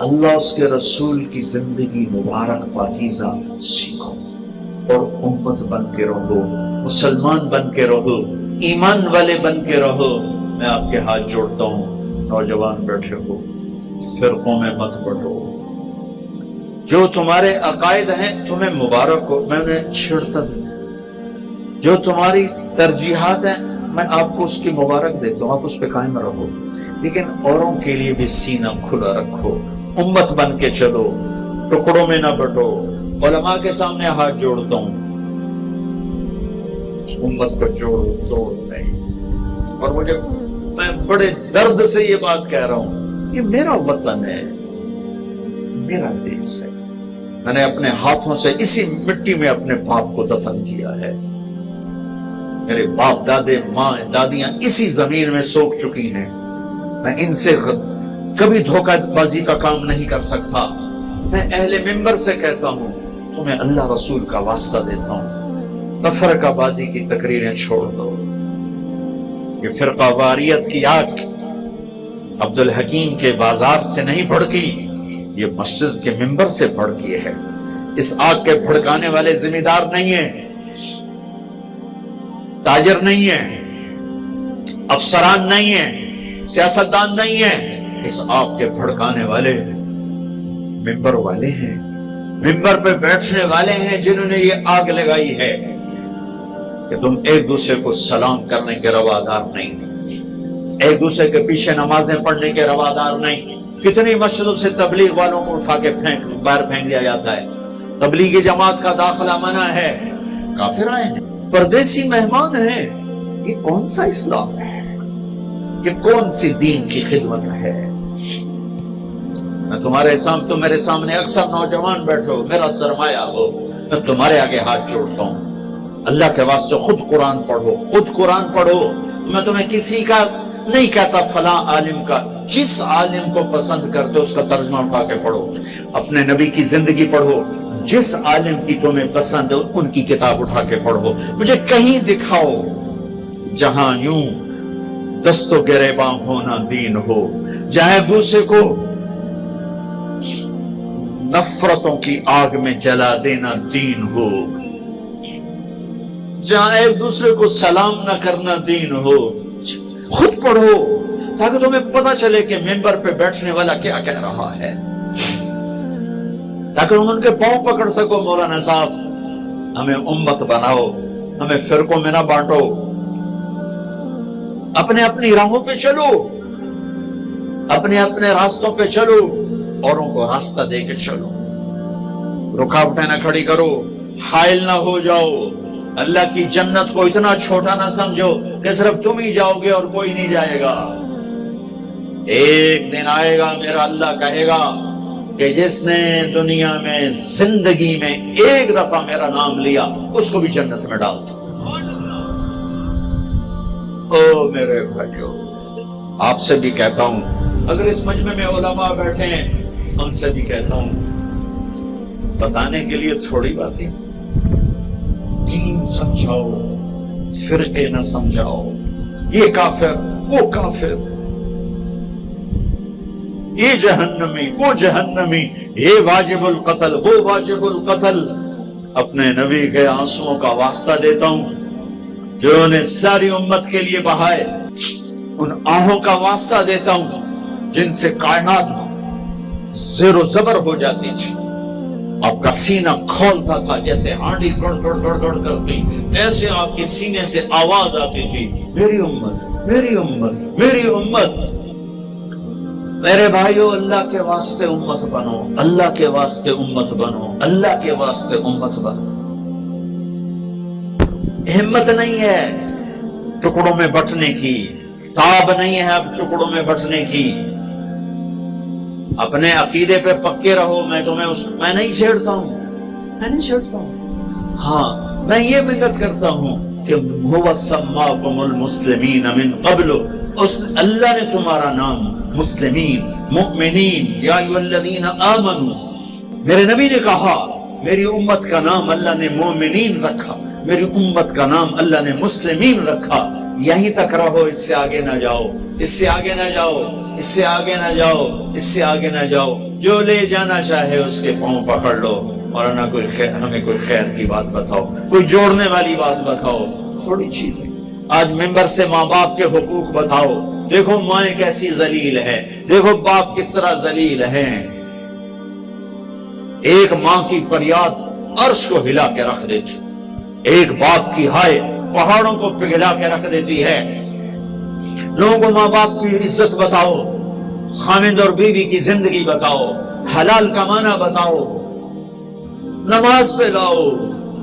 اللہ اس کے رسول کی زندگی مبارک پاکیزہ سیکھو اور امت بن کے رہو، مسلمان بن کے رہو، ایمان والے بن کے رہو۔ میں آپ کے ہاتھ جوڑتا ہوں، نوجوان بیٹھے ہو، فرقوں میں مت بٹو۔ جو تمہارے عقائد ہیں تمہیں مبارک ہو، میں انہیں چھڑتا نہیں۔ جو تمہاری ترجیحات ہیں میں آپ کو اس کی مبارک دیتا ہوں، آپ اس پہ قائم رہو، لیکن اوروں کے لیے بھی سینہ کھلا رکھو، امت بن کے چلو، ٹکڑوں میں نہ بٹو۔ علماء کے سامنے ہاتھ جوڑتا ہوں، امت کو جوڑو توڑ نہیں۔ اور میں بڑے درد سے یہ بات کہہ رہا ہوں، یہ میرا وطن ہے، میرا دیش ہے، میں نے اپنے ہاتھوں سے اسی مٹی میں اپنے باپ کو دفن کیا ہے، میرے باپ دادے ماں دادیاں اسی زمین میں سوکھ چکی ہیں، میں ان سے کبھی دھوکہ بازی کا کام نہیں کر سکتا۔ میں اہل منبر سے کہتا ہوں، تمہیں اللہ رسول کا واسطہ دیتا ہوں، تفرقہ بازی کی تقریریں چھوڑ دو۔ یہ فرقہ واریت کی آگ عبدالحکیم کے بازار سے نہیں بھڑکی، یہ مسجد کے منبر سے بھڑکی ہے۔ اس آگ کے بھڑکانے والے ذمہ دار نہیں ہیں، تاجر نہیں ہیں، افسران نہیں ہیں، سیاستدان نہیں ہیں، اس آگ کے بھڑکانے والے منبر والے ہیں، منبر پہ بیٹھنے والے ہیں جنہوں نے یہ آگ لگائی ہے کہ تم ایک دوسرے کو سلام کرنے کے روادار نہیں، ایک دوسرے کے پیچھے نمازیں پڑھنے کے روادار نہیں۔ کتنی مسجدوں سے تبلیغ والوں کو اٹھا کے باہر پھینک دیا جاتا ہے، تبلیغی جماعت کا داخلہ منع ہے، کافر آئے ہیں، پردیسی مہمان ہیں۔ یہ کون سا اسلام ہے؟ یہ کون سی دین کی خدمت ہے؟ میں تم میرے سامنے اکثر نوجوان بیٹھو، میرا سرمایہ ہو، میں تمہارے آگے ہاتھ جوڑتا ہوں، اللہ کے واسطے خود قرآن پڑھو، خود قرآن پڑھو۔ میں تمہیں کسی کا نہیں کہتا فلاں عالم کا، جس عالم کو پسند کرتے اس کا ترجمہ اٹھا کے پڑھو، اپنے نبی کی زندگی پڑھو، جس عالم کی تمہیں پسند ہے ان کی کتاب اٹھا کے پڑھو۔ مجھے کہیں دکھاؤ جہاں یوں دست و گریباں ہونا دین ہو، جہاں ایک دوسرے کو نفرتوں کی آگ میں جلا دینا دین ہو، جہاں ایک دوسرے کو سلام نہ کرنا دین ہو۔ خود پڑھو تاکہ تمہیں پتہ چلے کہ منبر پہ بیٹھنے والا کیا کہہ رہا ہے، تاکہ تم ان کے پاؤں پکڑ سکو۔ مولانا صاحب ہمیں امت بناؤ، ہمیں فرقوں میں نہ بانٹو، اپنے اپنی راہوں پہ چلو، اپنے اپنے راستوں پہ چلو، اوروں کو راستہ دے کے چلو، رکاوٹیں نہ کھڑی کرو، حائل نہ ہو جاؤ۔ اللہ کی جنت کو اتنا چھوٹا نہ سمجھو کہ صرف تم ہی جاؤ گے اور کوئی نہیں جائے گا۔ ایک دن آئے گا میرا اللہ کہے گا کہ جس نے دنیا میں زندگی میں ایک دفعہ میرا نام لیا اس کو بھی جنت میں ڈال دو۔ او میرے بھائیو، آپ سے بھی کہتا ہوں، اگر اس مجمع میں علماء بیٹھے ہیں ان سے بھی کہتا ہوں، بتانے کے لیے تھوڑی باتیں، دین سمجھاؤ، فرقے نہ سمجھاؤ، یہ کافر وہ کافر، یہ جہنمی وہ جہنمی، یہ واجب القتل وہ واجب القتل۔ اپنے نبی کے آنسوؤں کا واسطہ دیتا ہوں جو انہیں ساری امت کے لیے بہائے، ان آہوں کا واسطہ دیتا ہوں جن سے کائنات زیر و زبر ہو جاتی تھی، آپ کا سینہ کھولتا تھا جیسے ہانڈی گڑ گڑ گڑ گڑ کرتی، ایسے آپ کے سینے سے آواز آتی تھی، میری امت میری امت میری امت۔ میرے بھائیو، اللہ کے واسطے امت بنو، اللہ کے واسطے امت بنو، اللہ کے واسطے امت بنو۔ ہمت نہیں ہے ٹکڑوں میں بٹنے کی، تاب نہیں ہے اب ٹکڑوں میں بٹنے کی۔ اپنے عقیدے پہ پکے رہو، میں نہیں چھیڑتا ہوں، میں نہیں چھیڑتا ہوں۔ ہاں، میں یہ منت کرتا ہوں کہ هو سماکم المسلمین من قبل، اللہ نے تمہارا نام مسلمین مؤمنین یا ایھا الذین آمنوا، میرے نبی نے کہا میری امت کا نام اللہ نے مومنین رکھا، میری امت کا نام اللہ نے مسلمین رکھا۔ یہیں تک رہو، اس سے آگے نہ جاؤ، اس سے آگے نہ جاؤ، اس سے آگے نہ جاؤ، اس سے آگے نہ جاؤ، جو لے جانا چاہے اس کے پاؤں پکڑ لو، اور نہ ہمیں کوئی خیر کی بات بتاؤ، کوئی جوڑنے والی بات بتاؤ، تھوڑی چیز ہے۔ آج ممبر سے ماں باپ کے حقوق بتاؤ، دیکھو مائیں کیسی ذلیل ہے، دیکھو باپ کس طرح ذلیل ہیں۔ ایک ماں کی فریاد عرش کو ہلا کے رکھ دیتی، ایک باپ کی ہائے پہاڑوں کو پگھلا کے رکھ دیتی ہے۔ لوگوں کو ماں باپ کی عزت بتاؤ، خاوند اور بیوی کی زندگی بتاؤ، حلال کمانا بتاؤ، نماز پہ لاؤ۔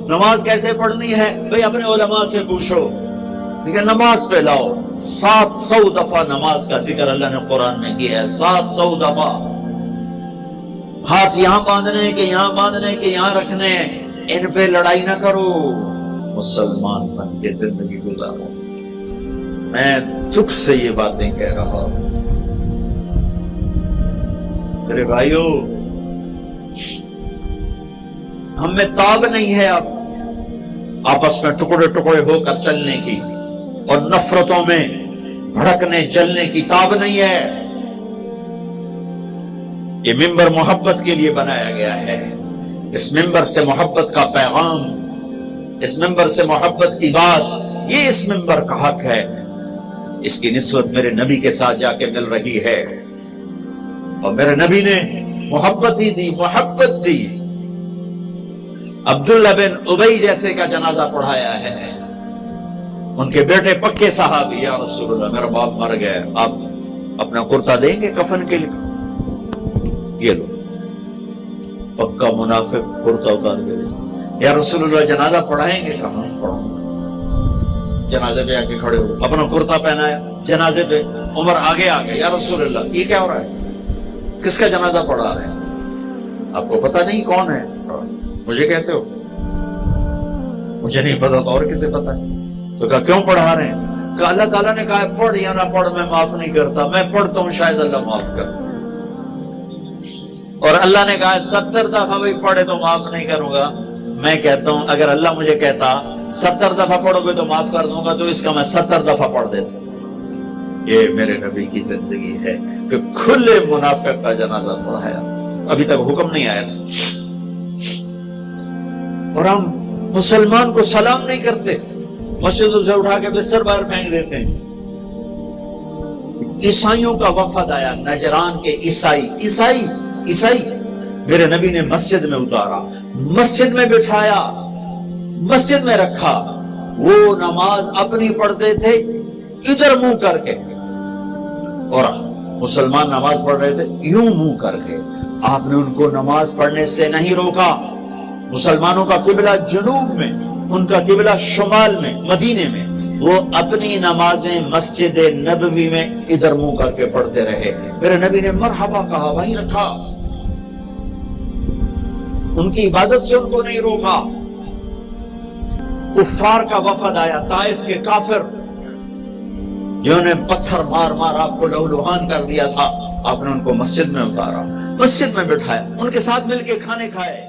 نماز کیسے پڑھنی ہے بھئی اپنے علماء سے پوچھو، لیکن نماز پہ لاؤ۔ 700 دفعہ نماز کا ذکر اللہ نے قرآن میں کیا ہے، 700 دفعہ۔ ہاتھ یہاں باندھنے کہ یہاں باندھنے کہ یہاں رکھنے، ان پہ لڑائی نہ کرو، مسلمان بن کے زندگی گزارو۔ میں دکھ سے یہ باتیں کہہ رہا ہوں میرے بھائیو، ہم میں تاب نہیں ہے اب آپس میں ٹکڑے ٹکڑے ہو کر چلنے کی، اور نفرتوں میں بھڑکنے چلنے کی تاب نہیں ہے۔ یہ ممبر محبت کے لیے بنایا گیا ہے، اس ممبر سے محبت کا پیغام، اس ممبر سے محبت کی بات، یہ اس ممبر کا حق ہے۔ اس کی نسبت میرے نبی کے ساتھ جا کے مل رہی ہے، اور میرے نبی نے محبت ہی دی، محبت دی۔ عبداللہ بن ابی جیسے کا جنازہ پڑھایا ہے، ان کے بیٹے پکے صحابی، یا رسول اللہ میرا باپ مر گئے، آپ اپنا کرتا دیں گے کفن کے لیے؟ یہ لو پکا منافق کرتا اتار کے دیں، یا رسول اللہ جنازہ پڑھائیں گے؟ کہاں پڑھاؤں گا۔ جنازے پہ آ کے کھڑے ہو، اپنا کرتا پہنایا، جنازے پہ عمر آگے آ گئے، یا رسول اللہ یہ کیا ہو رہا ہے؟ کس کا جنازہ پڑھا رہے ہیں؟ آپ کو پتہ نہیں کون ہے؟ مجھے کہتے ہو؟ مجھے نہیں پتا تو اور کسے پتا ہے؟ تو کہا کیوں پڑھا رہے ہیں؟ کہ اللہ تعالیٰ نے کہا پڑھ یا نہ پڑھ میں معاف نہیں کرتا، میں پڑھتا ہوں شاید اللہ معاف کرتا، اور اللہ نے کہا 70 دفعہ بھی پڑھے تو معاف نہیں کروں گا۔ میں کہتا ہوں اگر اللہ مجھے کہتا 70 دفعہ پڑھو گے تو معاف کر دوں گا، تو اس کا میں 70 دفعہ پڑھ دیتا۔ یہ میرے نبی کی زندگی ہے کہ کھلے منافق کا جنازہ پڑھایا، ابھی تک حکم نہیں آیا تھا، اور ہم مسلمان کو سلام نہیں کرتے، مسجدوں سے اٹھا کے بستر باہر پھینک دیتے ہیں۔ عیسائیوں کا وفد آیا، نجران کے عیسائی میرے نبی نے مسجد میں اتارا، مسجد میں بٹھایا، مسجد میں رکھا، وہ نماز اپنی پڑھتے تھے ادھر منہ کر کے، اور مسلمان نماز پڑھ رہے تھے یوں منہ کر کے۔ آپ نے ان کو نماز پڑھنے سے نہیں روکا۔ مسلمانوں کا قبلہ جنوب میں، ان کا قبلہ شمال میں، مدینے میں، وہ اپنی نمازیں مسجد نبوی میں ادھر منہ کر کے پڑھتے رہے۔ میرے نبی نے مرحبا کہا، وہیں رکھا، ان کی عبادت سے ان کو نہیں روکا۔ کفار کا وفد آیا، طائف کے کافر جنہوں نے پتھر مار مار آپ کو لہولہان کر دیا تھا، آپ نے ان کو مسجد میں اتارا، مسجد میں بٹھایا، ان کے ساتھ مل کے کھانے کھائے۔